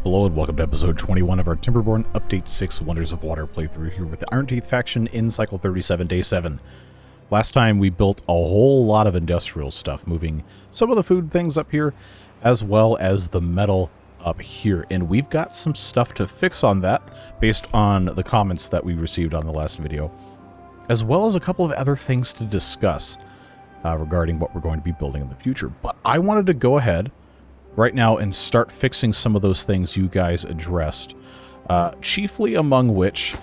Hello and welcome to episode 21 of our Timberborn Update 6 Wonders of Water playthrough here with the Iron Teeth faction in Cycle 37, Day 7. Last time we built a whole lot of industrial stuff, moving some of the food things up here, as well as the metal up here. And we've got some stuff to fix on that, based on the comments that we received on the last video, as well as a couple of other things to discuss regarding what we're going to be building in the future. But I wanted to go ahead right now and start fixing some of those things you guys addressed. Chiefly among which,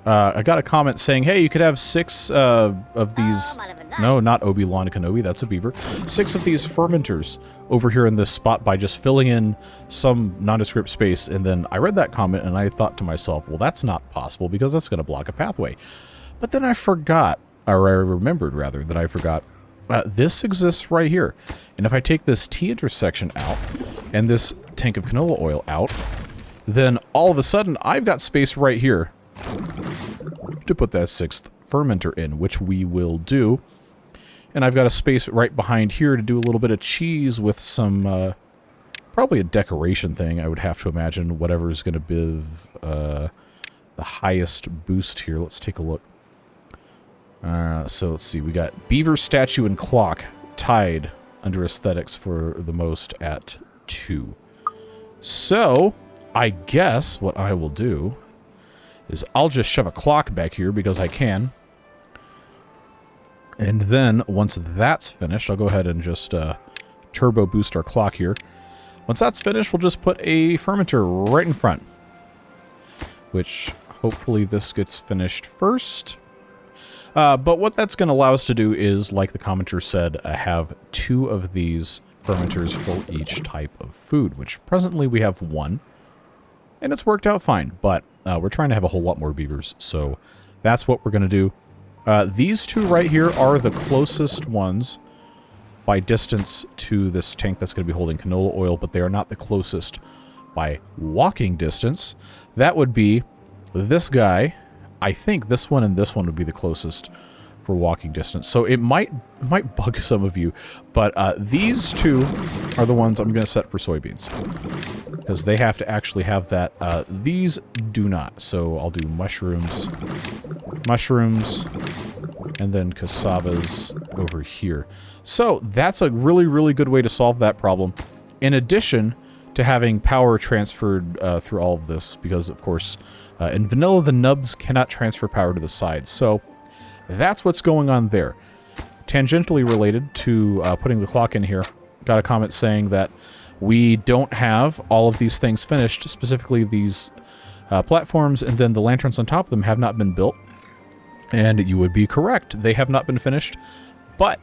I got a comment saying, hey, you could have 6 of these... No, not Obi-Wan Kenobi, that's a beaver. 6 of these fermenters over here in this spot by just filling in some nondescript space. And then I read that comment and I thought to myself, well, that's not possible because that's going to block a pathway. But then I forgot, or I remembered rather, that I forgot. This exists right here. And if I take this T intersection out and this tank of canola oil out, then all of a sudden I've got space right here to put that 6th fermenter in, which we will do. And I've got a space right behind here to do a little bit of cheese with some, probably a decoration thing, I would have to imagine, whatever is going to be the highest boost here. Let's take a look. So let's see, we got beaver statue and clock tied under aesthetics for the most at 2. So I guess what I will do is I'll just shove a clock back here because I can. And then once that's finished, I'll go ahead and just turbo boost our clock here. Once that's finished, we'll just put a fermenter right in front, which hopefully this gets finished first. But what that's going to allow us to do is, like the commenter said, have 2 of these fermenters for each type of food, which presently we have 1. And it's worked out fine, but we're trying to have a whole lot more beavers, so that's what we're going to do. These 2 right here are the closest ones by distance to this tank that's going to be holding canola oil, but they are not the closest by walking distance. That would be this guy. I think this one and this one would be the closest for walking distance. So it might bug some of you, but these 2 are the ones I'm going to set for soybeans, because they have to actually have that. These do not. So I'll do mushrooms, and then cassavas over here. So that's a really, really good way to solve that problem, in addition to having power transferred through all of this, because, of course, in vanilla, the nubs cannot transfer power to the sides. So that's what's going on there. Tangentially related to putting the clock in here, got a comment saying that we don't have all of these things finished, specifically these platforms, and then the lanterns on top of them have not been built. And you would be correct. They have not been finished, but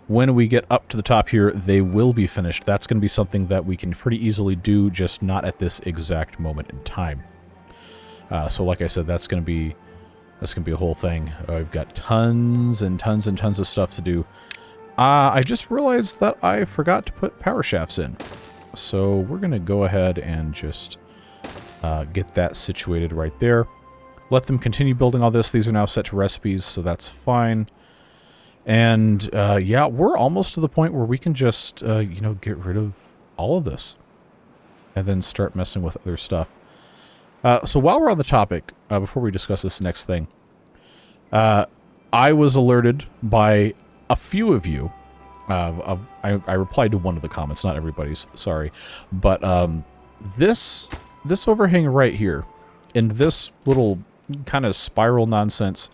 when we get up to the top here, they will be finished. That's going to be something that we can pretty easily do, just not at this exact moment in time. So like I said, that's going to be a whole thing. I've got tons and tons and tons of stuff to do. I just realized that I forgot to put power shafts in. So we're going to go ahead and just get that situated right there. Let them continue building all this. These are now set to recipes, so that's fine. And yeah, we're almost to the point where we can just, you know, get rid of all of this and then start messing with other stuff. So while we're on the topic, before we discuss this next thing, I was alerted by a few of you. I replied to one of the comments, not everybody's, sorry. But this overhang right here, in this little kind of spiral nonsense,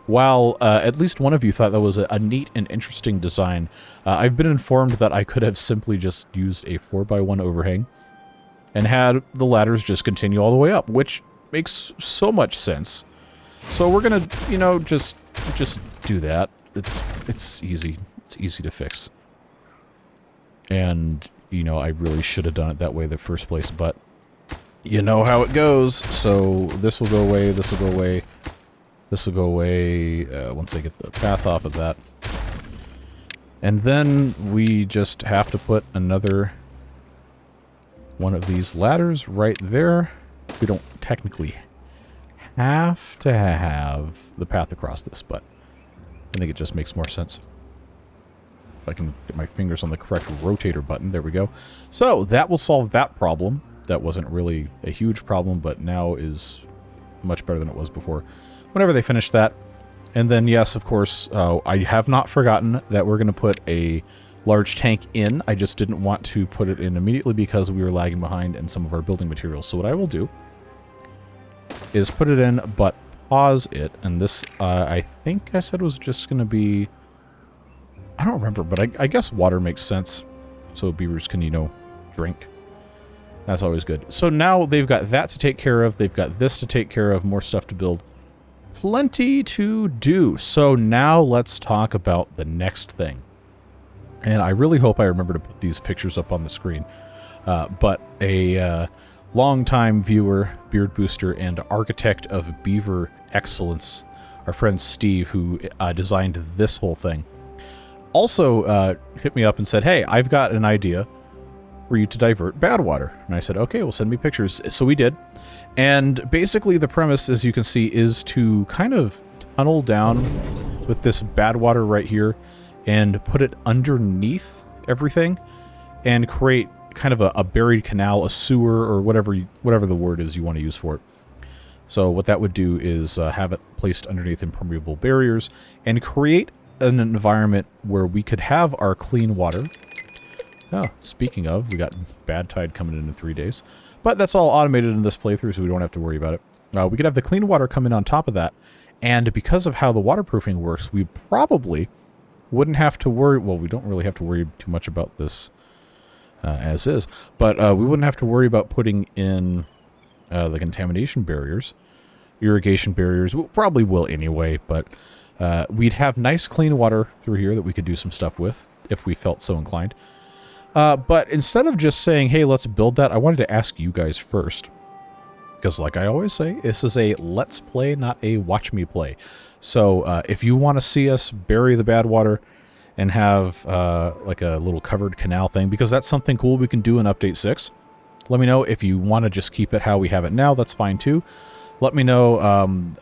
while at least one of you thought that was a neat and interesting design, I've been informed that I could have simply just used a 4x1 overhang and had the ladders just continue all the way up, which makes so much sense. So we're gonna, you know, just do that. It's easy. It's easy to fix. And, you know, I really should have done it that way in the first place, but you know how it goes. So this will go away, this will go away, this will go away once I get the path off of that. And then we just have to put another one of these ladders right there. We don't technically have to have the path across this, but I think it just makes more sense. If I can get my fingers on the correct rotator button, there we go. So that will solve that problem. that wasn't really a huge problem, but now is much better than it was before. Whenever they finish that. And then, yes, of course, I have not forgotten that we're going to put a large tank in. I just didn't want to put it in immediately because we were lagging behind in some of our building materials. So what I will do is put it in, but pause it. And this, I think I said was just going to be... I don't remember, but I guess water makes sense. So beavers can, you know, drink. That's always good. So now they've got that to take care of. They've got this to take care of. More stuff to build. Plenty to do. So now let's talk about the next thing. And I really hope I remember to put these pictures up on the screen. But a longtime viewer, beard booster, and architect of beaver excellence, our friend Steve, who designed this whole thing, also hit me up and said, hey, I've got an idea for you to divert bad water. And I said, okay, well, send me pictures. So we did. And basically the premise, as you can see, is to kind of tunnel down with this bad water right here and put it underneath everything and create kind of a buried canal, a sewer, or whatever the word is you want to use for it. So what that would do is have it placed underneath impermeable barriers and create an environment where we could have our clean water. Oh, speaking of, we got bad tide coming in 3 days. But that's all automated in this playthrough, so we don't have to worry about it. We could have the clean water come in on top of that. And because of how the waterproofing works, we probably wouldn't have to worry... Well, we don't really have to worry too much about this as is. But we wouldn't have to worry about putting in the contamination barriers. Irrigation barriers. We probably will anyway, but we'd have nice clean water through here that we could do some stuff with if we felt so inclined. But instead of just saying, hey, let's build that, I wanted to ask you guys first. Because like I always say, this is a let's play, not a watch me play. So if you want to see us bury the bad water and have like a little covered canal thing, because that's something cool we can do in Update 6. Let me know. If you want to just keep it how we have it now, that's fine too. Let me know.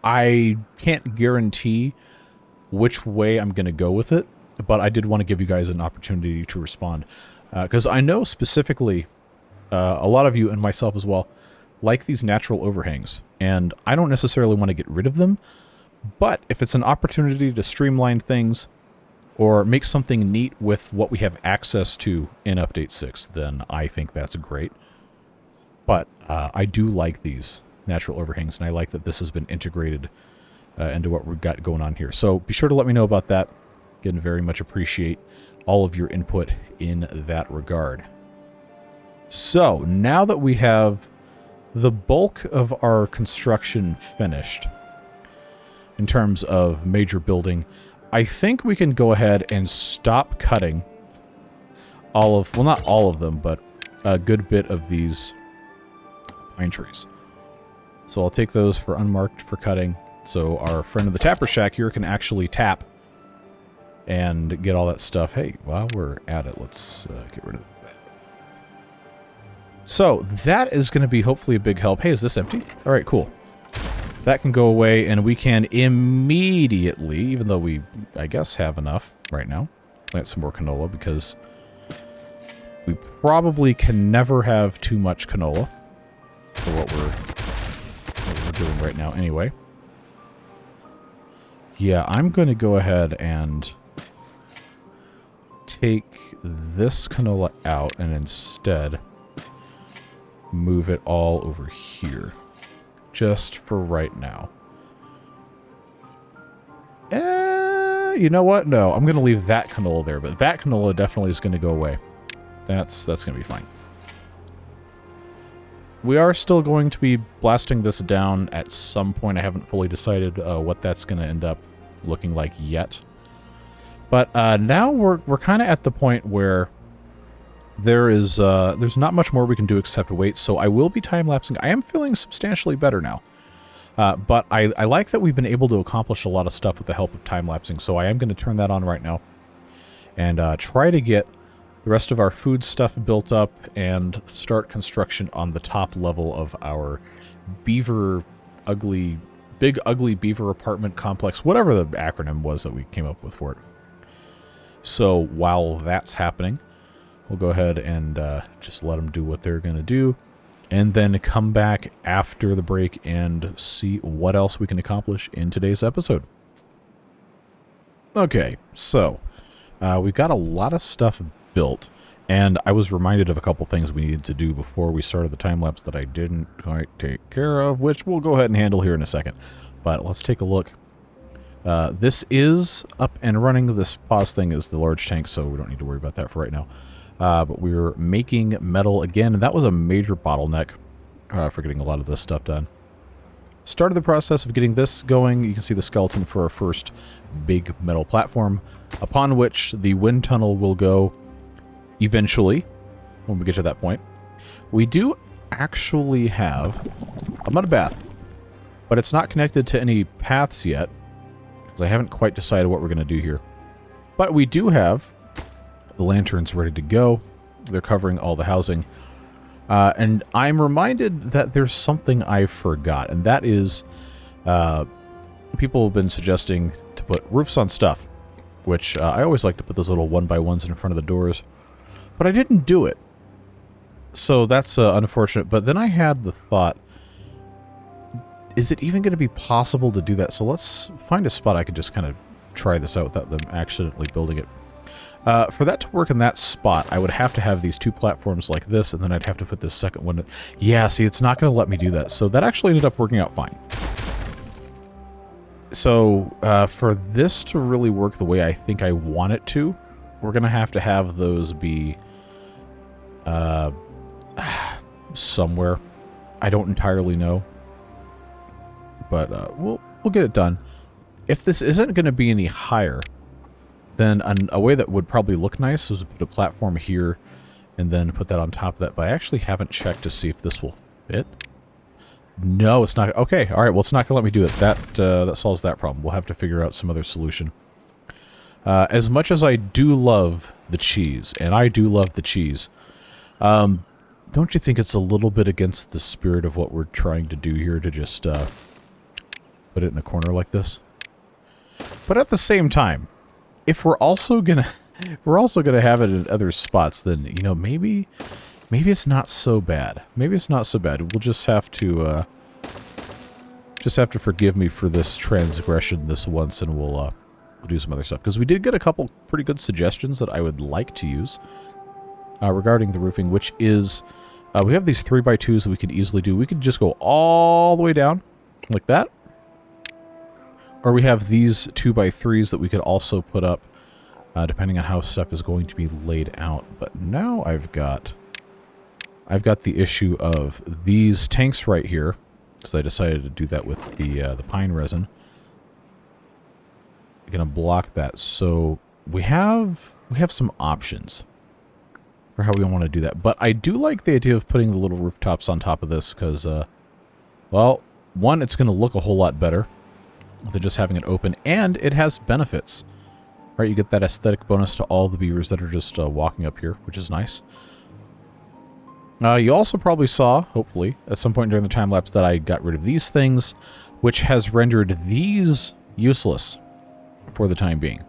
I can't guarantee which way I'm going to go with it, but I did want to give you guys an opportunity to respond. Because I know specifically, a lot of you, and myself as well, like these natural overhangs. And I don't necessarily want to get rid of them, but if it's an opportunity to streamline things or make something neat with what we have access to in Update 6, then I think that's great. But I do like these natural overhangs, and I like that this has been integrated into what we've got going on here. So be sure to let me know about that. Again, very much appreciate all of your input in that regard. So now that we have the bulk of our construction finished in terms of major building, I think we can go ahead and stop cutting all of, well, not all of them, but a good bit of these pine trees. So I'll take those for unmarked for cutting, so our friend of the Tapper Shack here can actually tap and get all that stuff. Hey, while we're at it, let's get rid of that. So that is going to be hopefully a big help. Hey, is this empty? All right, cool. That can go away, and we can immediately, even though we, I guess, have enough right now, plant some more canola, because we probably can never have too much canola for what we're doing right now anyway. Yeah, I'm going to go ahead and take this canola out and instead move it all over here. Just for right now. You know what? No, I'm going to leave that canola there, but that canola definitely is going to go away. That's going to be fine. We are still going to be blasting this down at some point. I haven't fully decided what that's going to end up looking like yet. But now we're kind of at the point where there's not much more we can do except wait. So I will be time-lapsing. I am feeling substantially better now. But I like that we've been able to accomplish a lot of stuff with the help of time-lapsing. So I am going to turn that on right now and try to get the rest of our food stuff built up and start construction on the top level of our big ugly beaver apartment complex, whatever the acronym was that we came up with for it. So while that's happening, We'll go ahead and just let them do what they're going to do. And then come back after the break and see what else we can accomplish in today's episode. Okay, so we've got a lot of stuff built. And I was reminded of a couple things we needed to do before we started the time-lapse that I didn't quite take care of, which we'll go ahead and handle here in a second. But let's take a look. This is up and running. This pause thing is the large tank, so we don't need to worry about that for right now. But we're making metal again, and that was a major bottleneck for getting a lot of this stuff done. Started the process of getting this going. You can see the skeleton for our first big metal platform, upon which the wind tunnel will go eventually, when we get to that point. We do actually have a mud bath, but it's not connected to any paths yet, because I haven't quite decided what we're going to do here. But we do have the lanterns ready to go. They're covering all the housing. And I'm reminded that there's something I forgot, and that is people have been suggesting to put roofs on stuff, which I always like to put those little 1x1s in front of the doors. But I didn't do it. So that's unfortunate. But then I had the thought, is it even going to be possible to do that? So let's find a spot I could just kind of try this out without them accidentally building it. For that to work in that spot, I would have to have these two platforms like this, and then I'd have to put this second one. Yeah, see, it's not going to let me do that. So that actually ended up working out fine. So for this to really work the way I think I want it to, we're going to have those be somewhere. I don't entirely know. But we'll get it done. If this isn't going to be any higher, then a way that would probably look nice is to put a platform here and then put that on top of that. But I actually haven't checked to see if this will fit. No, it's not. Okay, all right. Well, it's not going to let me do it. That solves that problem. We'll have to figure out some other solution. As much as I do love the cheese, and I do love the cheese, don't you think it's a little bit against the spirit of what we're trying to do here to just put it in a corner like this? But at the same time, if we're also gonna have it in other spots, then you know maybe it's not so bad. Maybe it's not so bad. We'll just have to forgive me for this transgression this once, and we'll do some other stuff, because we did get a couple pretty good suggestions that I would like to use regarding the roofing, which is we have these 3x2s that we could easily do. We could just go all the way down like that, or we have these 2x3s that we could also put up depending on how stuff is going to be laid out. But now I've got the issue of these tanks right here, because I decided to do that with the pine resin. I'm gonna block that, so we have some options for how we want to do that. But I do like the idea of putting the little rooftops on top of this, because well, one, it's going to look a whole lot better than just having it open, and it has benefits. Right, you get that aesthetic bonus to all the beavers that are just walking up here, which is nice. You also probably saw, hopefully, at some point during the time lapse that I got rid of these things, which has rendered these useless for the time being.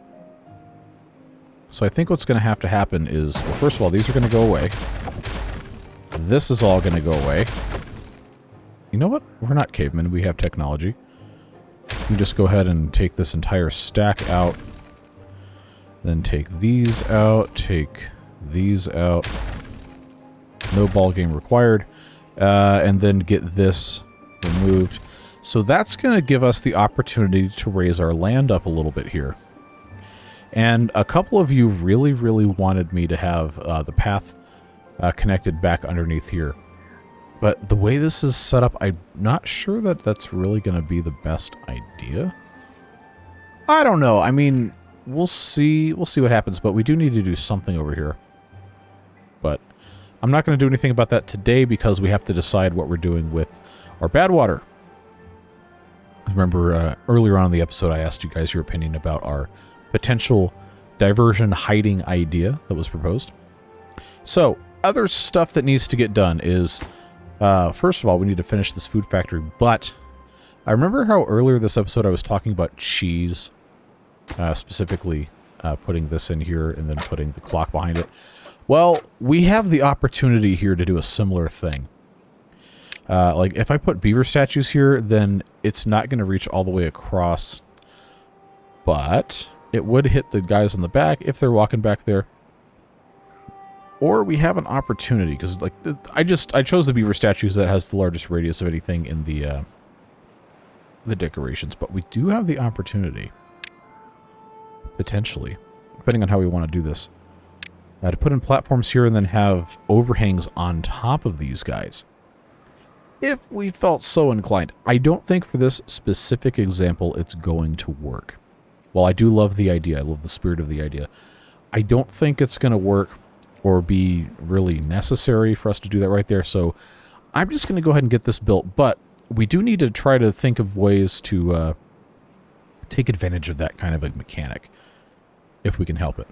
So I think what's going to happen is, well, first of all, these are going to go away. This is all going to go away. You know what? We're not cavemen. We have technology. We can just go ahead and take this entire stack out. Then take these out. Take these out. No ball game required. And then get this removed. So that's going to give us the opportunity to raise our land up a little bit here. And a couple of you really, really wanted me to have the path connected back underneath here. But the way this is set up, I'm not sure that that's really going to be the best idea. I don't know. I mean, we'll see. We'll see what happens. But we do need to do something over here. But I'm not going to do anything about that today, because we have to decide what we're doing with our bad water. Remember, earlier on in the episode, I asked you guys your opinion about our potential diversion hiding idea that was proposed. So, other stuff that needs to get done is, first of all, we need to finish this food factory. But I remember how earlier this episode I was talking about cheese, specifically putting this in here and then putting the clock behind it. Well, we have the opportunity here to do a similar thing. Like, if I put beaver statues here, then it's not going to reach all the way across. But it would hit the guys in the back if they're walking back there. Or we have an opportunity, because, like, I chose the beaver statues that has the largest radius of anything in the decorations. But we do have the opportunity, potentially, depending on how we want to do this, to put in platforms here and then have overhangs on top of these guys. If we felt so inclined. I don't think for this specific example it's going to work. While I do love the idea, I love the spirit of the idea, I don't think it's going to work or be really necessary for us to do that right there. So I'm just going to go ahead and get this built. But we do need to try to think of ways to take advantage of that kind of a mechanic, if we can help it.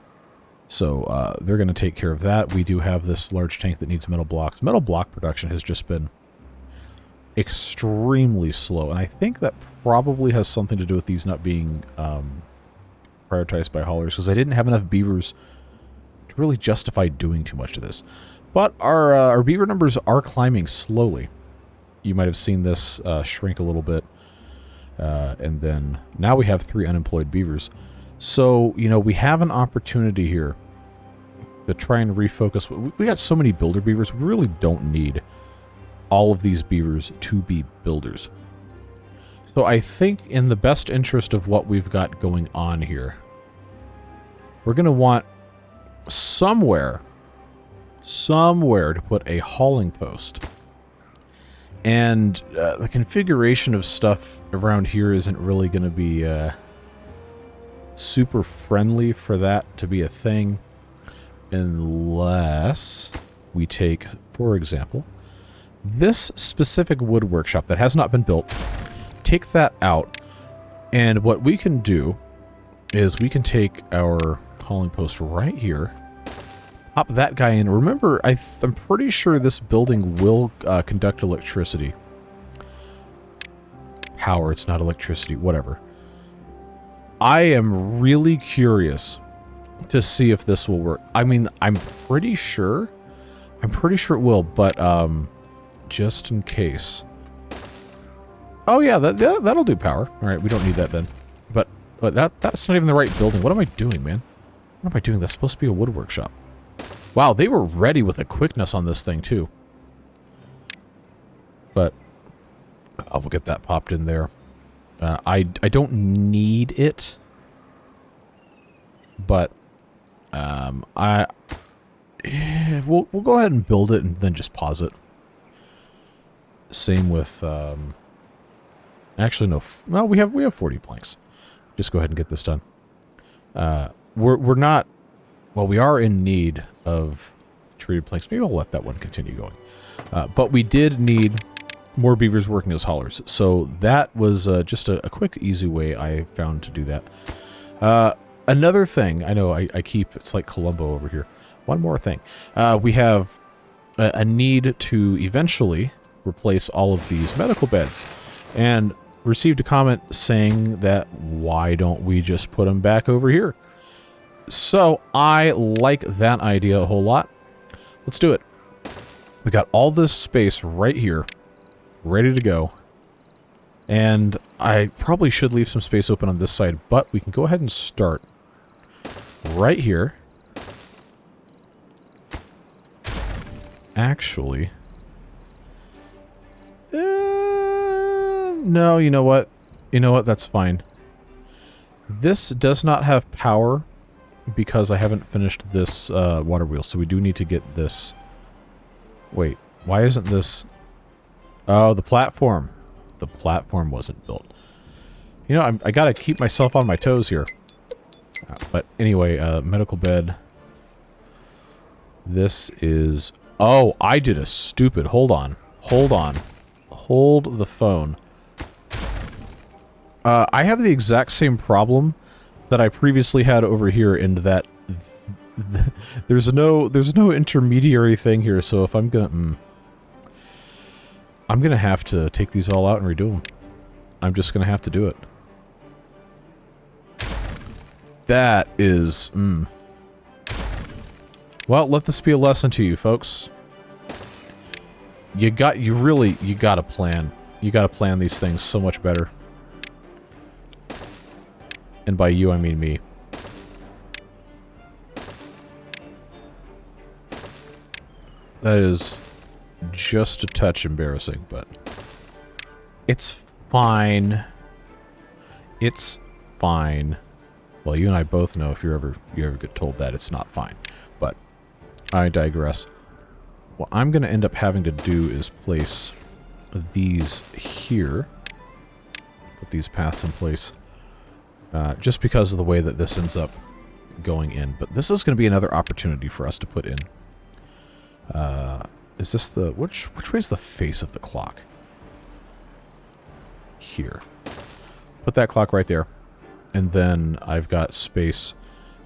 So they're going to take care of that. We do have this large tank that needs metal blocks. Metal block production has just been extremely slow, and I think that probably has something to do with these not being prioritized by haulers, because I didn't have enough beavers to really justify doing too much of this. But our beaver numbers are climbing slowly. You might have seen this shrink a little bit, and then now we have 3 unemployed beavers. So, you know, we have an opportunity here to try and refocus. We got so many builder beavers, we really don't need all of these beavers to be builders. So I think in the best interest of what we've got going on here, we're going to want somewhere to put a hauling post. And the configuration of stuff around here isn't really going to be super friendly for that to be a thing, unless we take, for example, this specific wood workshop that has not been built, take that out, and what we can do is we can take our hauling post right here, pop that guy in. Remember, I'm pretty sure this building will conduct electricity. Power, it's not electricity, whatever. I am really curious to see if this will work. I mean, I'm pretty sure it will, but just in case. Oh yeah, that'll do power. All right, we don't need that then. But that's not even the right building. What am I doing, man? What am I doing? That's supposed to be a wood workshop. Wow, they were ready with a quickness on this thing too. But we'll get that popped in there. I don't need it, but we'll go ahead and build it and then just pause it. Same with actually no. Well, we have 40 planks. Just go ahead and get this done. We're not. Well, we are in need of treated planks. Maybe I'll let that one continue going. But we did need more beavers working as haulers. So that was just a quick, easy way I found to do that. Another thing, I know I keep, it's like Columbo over here. One more thing. We have a need to eventually replace all of these medical beds. And received a comment saying that why don't we just put them back over here? So I like that idea a whole lot. Let's do it. We got all this space right here, ready to go. And I probably should leave some space open on this side, but we can go ahead and start right here. Actually, no, you know what? You know what? That's fine. This does not have power because I haven't finished this water wheel, so we do need to get this. Wait, why isn't this? Oh, the platform. The platform wasn't built. You know, I gotta keep myself on my toes here. But anyway, medical bed. This is... Oh, I did a stupid... Hold on. Hold on. Hold the phone. I have the exact same problem that I previously had over here in that there's no intermediary thing here, so if I'm gonna... I'm gonna have to take these all out and redo them. I'm just gonna have to do it. That is... Well, let this be a lesson to you, folks. You gotta plan. You gotta plan these things so much better. And by you, I mean me. That is just a touch embarrassing, but it's fine. It's fine. Well, you and I both know if you ever get told that, it's not fine. But I digress. What I'm going to end up having to do is place these here. Put these paths in place. Just because of the way that this ends up going in. But this is going to be another opportunity for us to put in. Is this the... Which way is the face of the clock? Here. Put that clock right there. And then I've got space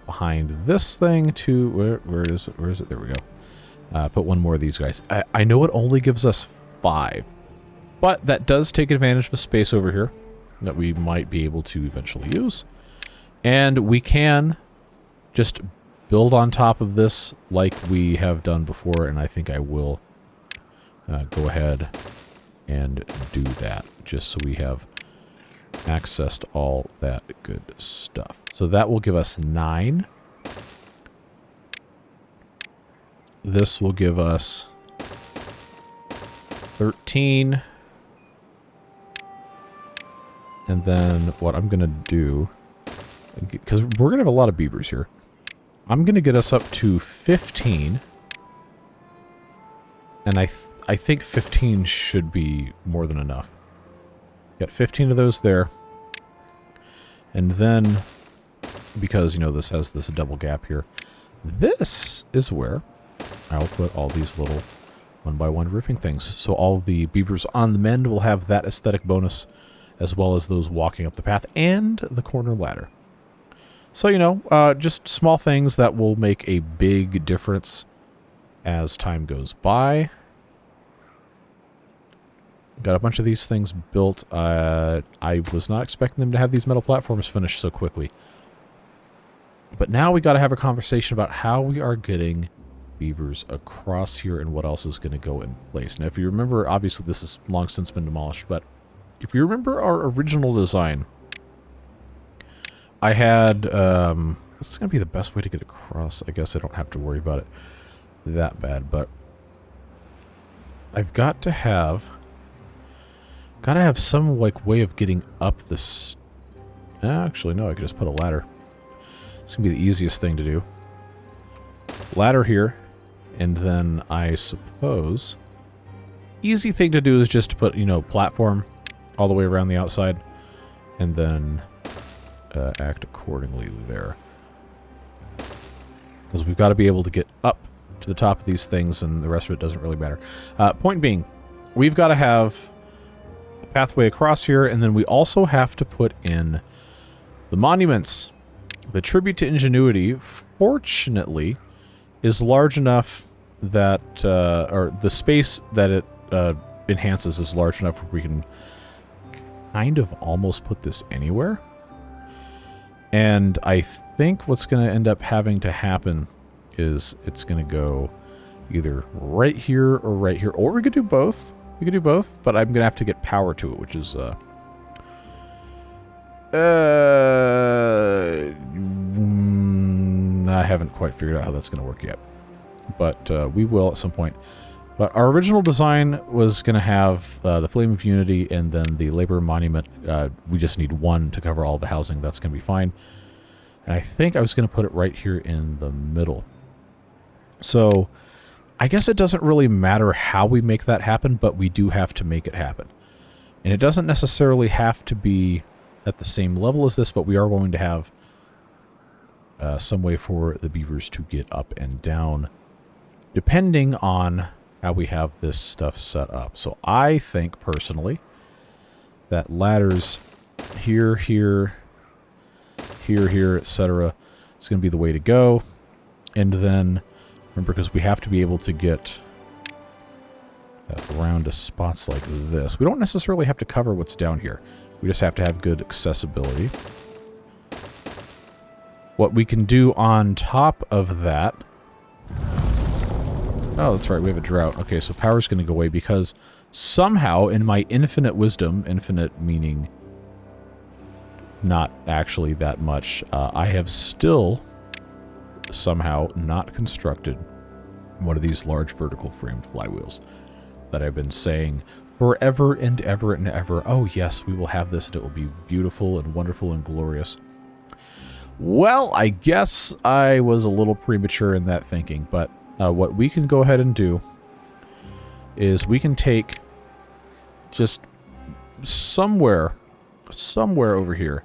behind this thing to... Where is it? Where is it? There we go. Put one more of these guys. I know it only gives us 5. But that does take advantage of the space over here that we might be able to eventually use. And we can just build on top of this like we have done before, and I think I will go ahead and do that just so we have access to all that good stuff. So that will give us 9. This will give us 13. And then what I'm going to do, because we're going to have a lot of beavers here, I'm going to get us up to 15. And I think 15 should be more than enough. Got 15 of those there. And then, because, you know, this has this double gap here, this is where I'll put all these little 1x1 roofing things. So all the beavers on the mend will have that aesthetic bonus, as well as those walking up the path and the corner ladder. So, you know, just small things that will make a big difference as time goes by. Got a bunch of these things built. I was not expecting them to have these metal platforms finished so quickly. But now we got to have a conversation about how we are getting beavers across here and what else is going to go in place. Now, if you remember, obviously this has long since been demolished, but if you remember our original design, I had, what's going to be the best way to get across? I guess I don't have to worry about it that bad, but I've got to have some, like, way of getting up this. Actually, no, I could just put a ladder. It's going to be the easiest thing to do. Ladder here, and then I suppose easy thing to do is just to put, you know, platform all the way around the outside, and then act accordingly there. Because we've got to be able to get up to the top of these things, and the rest of it doesn't really matter. Point being, we've got to have a pathway across here, and then we also have to put in the monuments. The tribute to ingenuity, fortunately, is large enough that, or the space that it enhances is large enough where we can kind of almost put this anywhere. And I think what's going to end up having to happen is it's going to go either right here or right here, or we could do both. We could do both, but I'm going to have to get power to it, which is I haven't quite figured out how that's going to work yet, but we will at some point. But our original design was going to have the Flame of Unity and then the Labor Monument. We just need one to cover all the housing. That's going to be fine. And I think I was going to put it right here in the middle. So I guess it doesn't really matter how we make that happen, but we do have to make it happen. And it doesn't necessarily have to be at the same level as this, but we are going to have some way for the beavers to get up and down, depending on how we have this stuff set up. So I think, personally, that ladders here, here, here, here, etc. is going to be the way to go. And then, remember, because we have to be able to get around to spots like this. We don't necessarily have to cover what's down here. We just have to have good accessibility. What we can do on top of that Oh, that's right. We have a drought. Okay, so power's going to go away because somehow, in my infinite wisdom, infinite meaning not actually that much, I have still somehow not constructed one of these large vertical framed flywheels that I've been saying forever and ever and ever. Oh, yes, we will have this and it will be beautiful and wonderful and glorious. Well, I guess I was a little premature in that thinking, but what we can go ahead and do is we can take just somewhere over here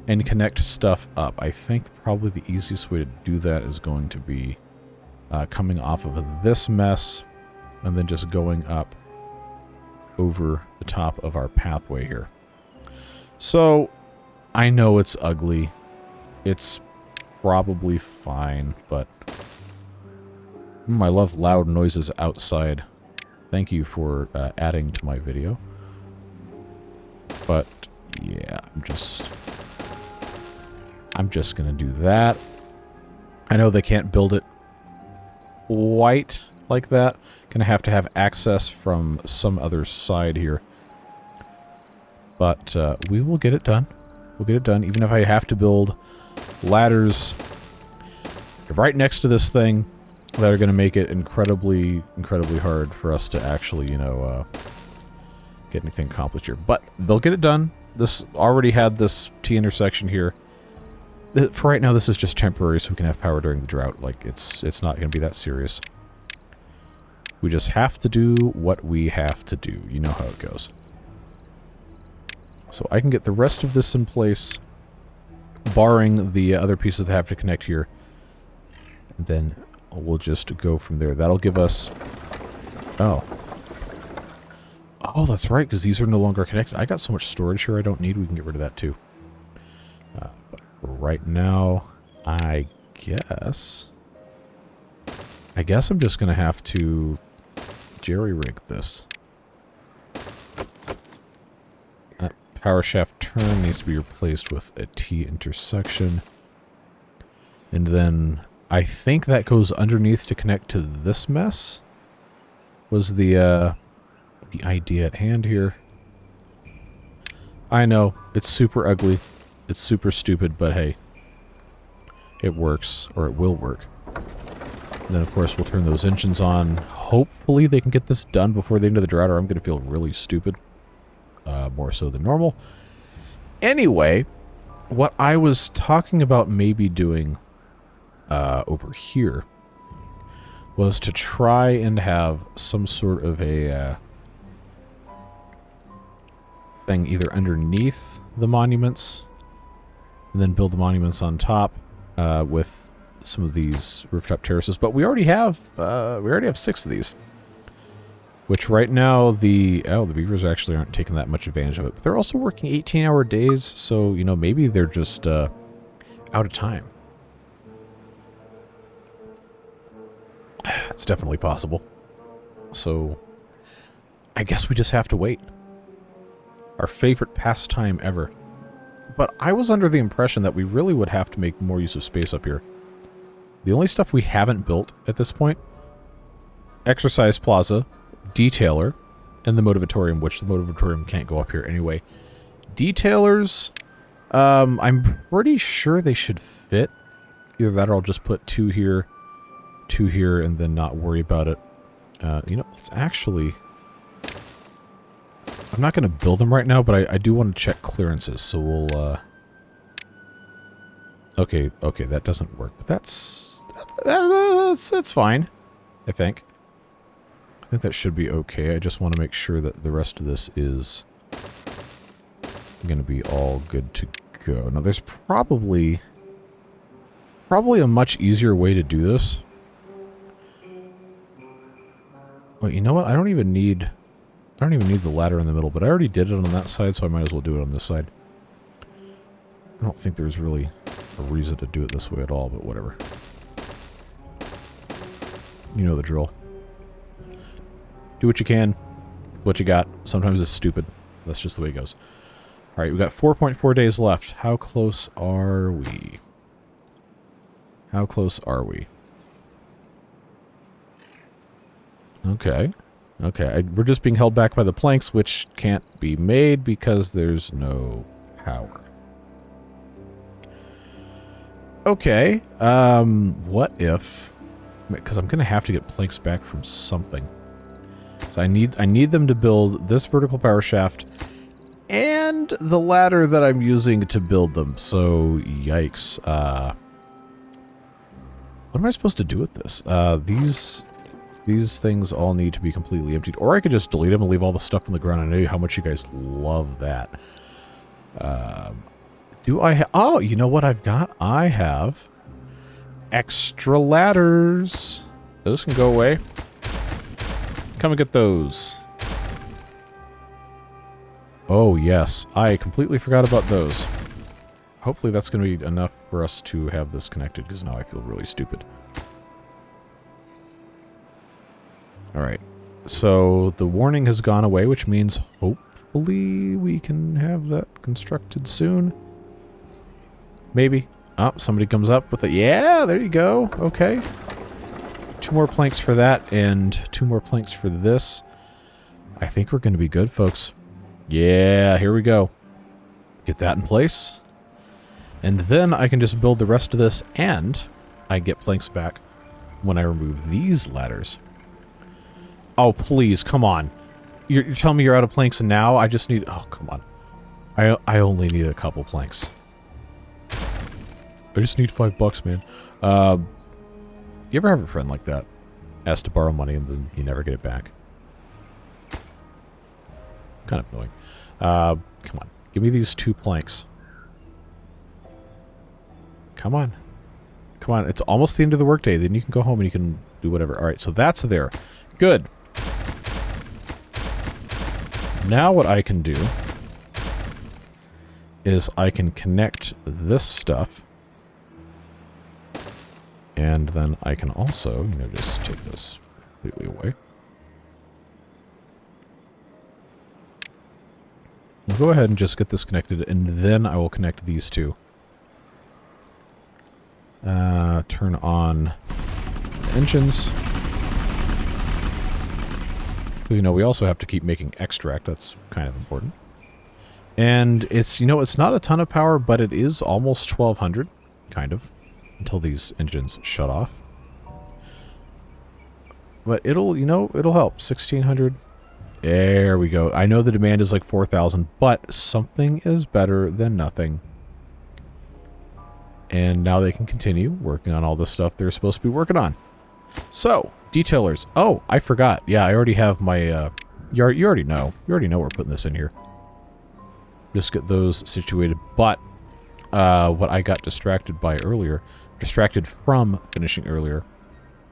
and connect stuff up. I think probably the easiest way to do that is going to be coming off of this mess and then just going up over the top of our pathway here. So I know it's ugly. It's probably fine, but I love loud noises outside. Thank you for adding to my video. But yeah, I'm just gonna do that. I know they can't build it quite like that. Gonna have to have access from some other side here. But we will get it done. We'll get it done, even if I have to build ladders right next to this thing that are going to make it incredibly hard for us to actually, you know, get anything accomplished here. But they'll get it done. This already had this T-intersection here. For right now, this is just temporary so we can have power during the drought. Like, it's not going to be that serious. We just have to do what we have to do. You know how it goes. So I can get the rest of this in place, barring the other pieces that have to connect here. And then we'll just go from there. That'll give us... Oh, that's right, because these are no longer connected. I got so much storage here I don't need. We can get rid of that too. But for right now, I guess I'm just going to have to jerry-rig this. That power shaft turn needs to be replaced with a T-intersection. And then I think that goes underneath to connect to this mess. Was the idea at hand here. I know, it's super ugly. It's super stupid, but hey. It works, or it will work. And then, of course, we'll turn those engines on. Hopefully they can get this done before the end of the drought, or I'm going to feel really stupid. More so than normal. Anyway, what I was talking about maybe doing over here was to try and have some sort of a thing either underneath the monuments and then build the monuments on top with some of these rooftop terraces. But we already have 6 of these, which right now the beavers actually aren't taking that much advantage of it. But they're also working 18-hour days, so you know maybe they're just out of time. It's definitely possible. So I guess we just have to wait. Our favorite pastime ever. But I was under the impression that we really would have to make more use of space up here. The only stuff we haven't built at this point: exercise plaza, detailer, and the motivatorium, which the motivatorium can't go up here anyway. Detailers, I'm pretty sure they should fit. Either that or I'll just put 2 here, 2 here, and then not worry about it. You know, let's actually... I'm not going to build them right now, but I do want to check clearances, so we'll... Okay, that doesn't work, but that's fine, I think. I think that should be okay. I just want to make sure that the rest of this is going to be all good to go. Now, there's probably a much easier way to do this. Well, you know what? I don't even need the ladder in the middle, but I already did it on that side, so I might as well do it on this side. I don't think there's really a reason to do it this way at all, but whatever. You know the drill. Do what you can, what you got. Sometimes it's stupid. That's just the way it goes. Alright, we've got 4.4 days left. How close are we? How close are we? Okay. Okay, we're just being held back by the planks, which can't be made because there's no power. Okay, what if... Because I'm going to have to get planks back from something. So I need them to build this vertical power shaft and the ladder that I'm using to build them. So, yikes. What am I supposed to do with this? These things all need to be completely emptied. Or I could just delete them and leave all the stuff on the ground. I know how much you guys love that. Do I have... Oh, you know what I've got? I have extra ladders. Those can go away. Come and get those. Oh, yes. I completely forgot about those. Hopefully that's going to be enough for us to have this connected, because now I feel really stupid. Alright. So the warning has gone away, which means hopefully we can have that constructed soon. Maybe. Oh, somebody comes up with it. Yeah, there you go. Okay. 2 more planks for that, and 2 more planks for this. I think we're going to be good, folks. Yeah, here we go. Get that in place. And then I can just build the rest of this, and I get planks back when I remove these ladders. Oh, please, come on. You're telling me you're out of planks and now I just need... Oh, come on. I only need a couple planks. I just need $5, man. You ever have a friend like that? Asks to borrow money and then you never get it back? Kind of annoying. Come on. Give me these 2 planks. Come on. Come on. It's almost the end of the workday. Then you can go home and you can do whatever. Alright, so that's there. Good. Now what I can do is I can connect this stuff. And then I can also, you know, just take this completely away. We'll go ahead and just get this connected, and then I will connect these 2. Turn on the engines. You know, we also have to keep making extract. That's kind of important. And it's, you know, it's not a ton of power, but it is almost 1200, kind of, until these engines shut off. But it'll, you know, it'll help. 1600. There we go. I know the demand is like 4,000, but something is better than nothing. And now they can continue working on all the stuff they're supposed to be working on. So, detailers. Oh, I forgot. Yeah, I already have my, you already know. You already know we're putting this in here. Just get those situated. But, what I got distracted from finishing earlier,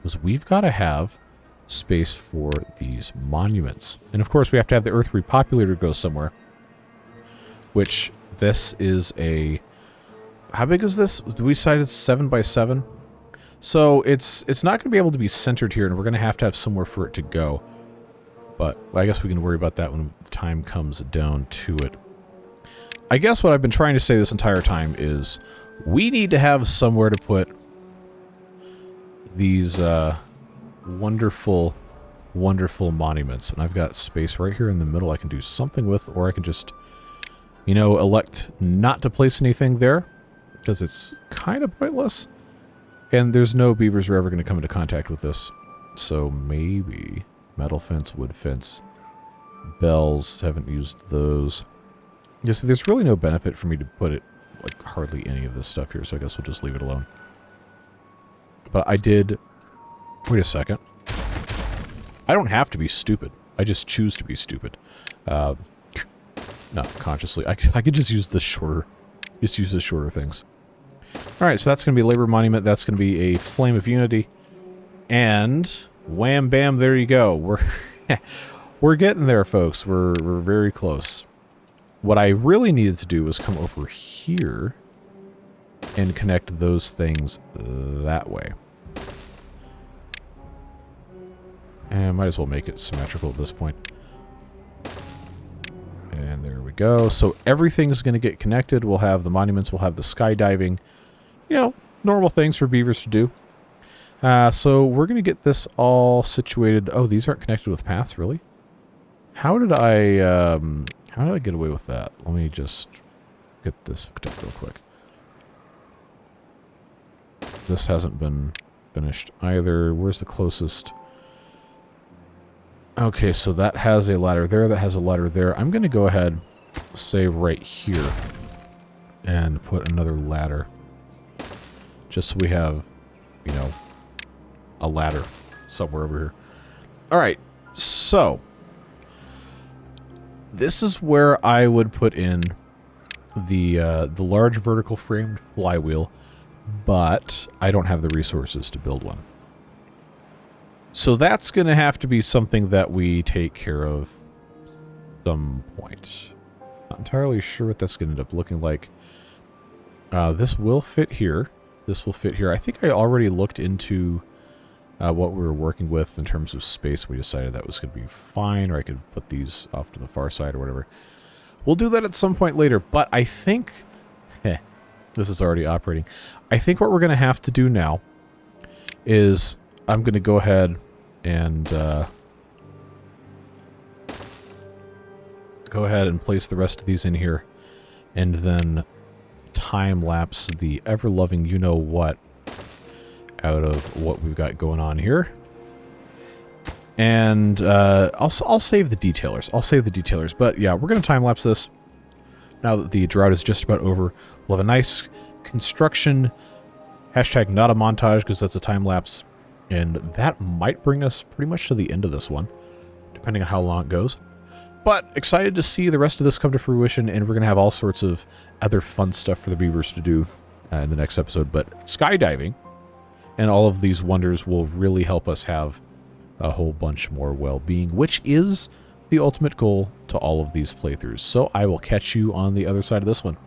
was we've got to have space for these monuments. And of course, we have to have the Earth repopulator go somewhere. Which, this is a... How big is this? We decided 7 by 7. So it's not going to be able to be centered here, and we're going to have somewhere for it to go. But I guess we can worry about that when time comes down to it. I guess what I've been trying to say this entire time is we need to have somewhere to put these wonderful, wonderful monuments. And I've got space right here in the middle I can do something with, or I can just, you know, elect not to place anything there, because it's kind of pointless. And there's no beavers who are ever going to come into contact with this. So maybe metal fence, wood fence, bells, haven't used those. Yes, there's really no benefit for me to put it, like, hardly any of this stuff here, so I guess we'll just leave it alone. But I did... Wait a second. I don't have to be stupid. I just choose to be stupid. Not consciously. I could just use the shorter... Just use the shorter things. Alright, so that's going to be a labor monument. That's going to be a flame of unity. And... wham bam, there you go. We're getting there, folks. We're very close. What I really needed to do was come over here and connect those things that way. And I might as well make it symmetrical at this point. And there we go. So everything's going to get connected. We'll have the monuments. We'll have the skydiving. You know, normal things for beavers to do. So we're going to get this all situated. Oh, these aren't connected with paths, really? How did I get away with that? Let me just get this hooked up real quick. This hasn't been finished either. Where's the closest? Okay, so that has a ladder there. That has a ladder there. I'm going to go ahead, say right here, and put another ladder. Just so we have, you know, a ladder somewhere over here. All right, so this is where I would put in the large vertical framed flywheel, but I don't have the resources to build one. So that's going to have to be something that we take care of some point. Not entirely sure what that's going to end up looking like. This will fit here. This will fit here. I think I already looked into what we were working with in terms of space. We decided that was going to be fine, or I could put these off to the far side or whatever. We'll do that at some point later, but I think... this is already operating. I think what we're going to have to do now is I'm going to go ahead and place the rest of these in here, and then time-lapse the ever-loving you-know-what out of what we've got going on here. And I'll save the detailers. I'll save the detailers. But yeah, we're going to time-lapse this now that the drought is just about over. We'll have a nice construction. Hashtag not a montage, because that's a time-lapse. And that might bring us pretty much to the end of this one, depending on how long it goes. But excited to see the rest of this come to fruition, and we're going to have all sorts of other fun stuff for the beavers to do in the next episode. But skydiving and all of these wonders will really help us have a whole bunch more well-being, which is the ultimate goal to all of these playthroughs. So I will catch you on the other side of this one.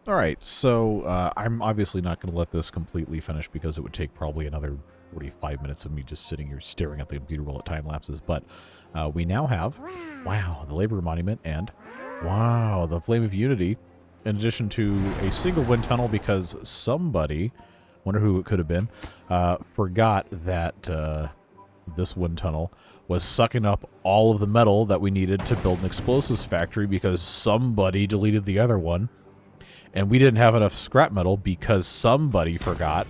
Alright, so I'm obviously not going to let this completely finish, because it would take probably another 45 minutes of me just sitting here staring at the computer while it time lapses. But we now have, wow, the Labor Monument, and wow, the Flame of Unity, in addition to a single wind tunnel, because somebody, wonder who it could have been, forgot that this wind tunnel was sucking up all of the metal that we needed to build an explosives factory, because somebody deleted the other one. And we didn't have enough scrap metal because somebody forgot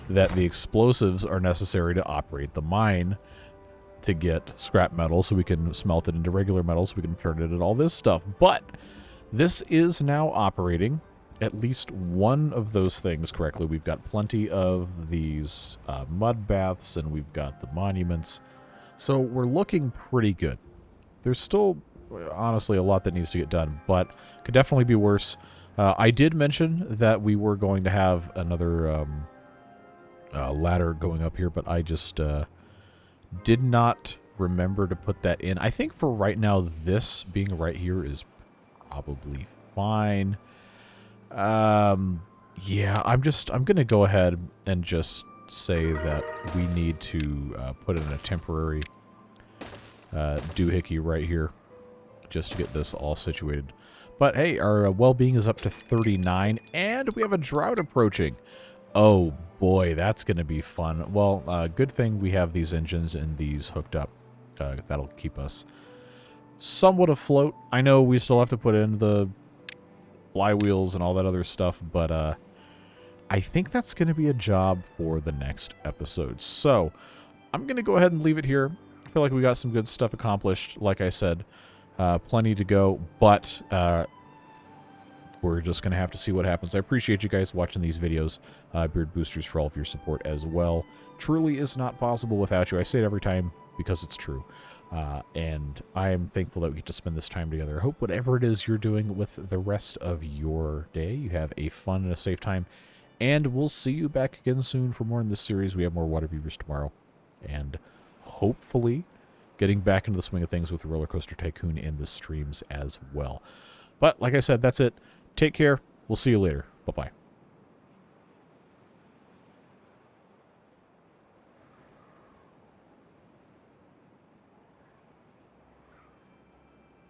that the explosives are necessary to operate the mine to get scrap metal, so we can smelt it into regular metal, so we can turn it into all this stuff. But this is now operating at least one of those things correctly. We've got plenty of these mud baths, and we've got the monuments. So we're looking pretty good. There's still, honestly, a lot that needs to get done, but could definitely be worse. I did mention that we were going to have another ladder going up here, but I just did not remember to put that in. I think for right now, this being right here is probably fine. Yeah, I'm going to go ahead and just say that we need to put in a temporary doohickey right here just to get this all situated. But hey, our well-being is up to 39, and we have a drought approaching. Oh boy, that's going to be fun. Well, good thing we have these engines and these hooked up. That'll keep us somewhat afloat. I know we still have to put in the flywheels and all that other stuff, but I think that's going to be a job for the next episode. So I'm going to go ahead and leave it here. I feel like we got some good stuff accomplished. Like I said, plenty to go, but we're just going to have to see what happens. I appreciate you guys watching these videos. Beard Boosters, for all of your support as well. Truly is not possible without you. I say it every time because it's true. And I am thankful that we get to spend this time together. I hope whatever it is you're doing with the rest of your day, you have a fun and a safe time. And we'll see you back again soon for more in this series. We have more water beavers tomorrow. And hopefully getting back into the swing of things with Roller Coaster Tycoon in the streams as well. But like I said, that's it. Take care. We'll see you later. Bye-bye.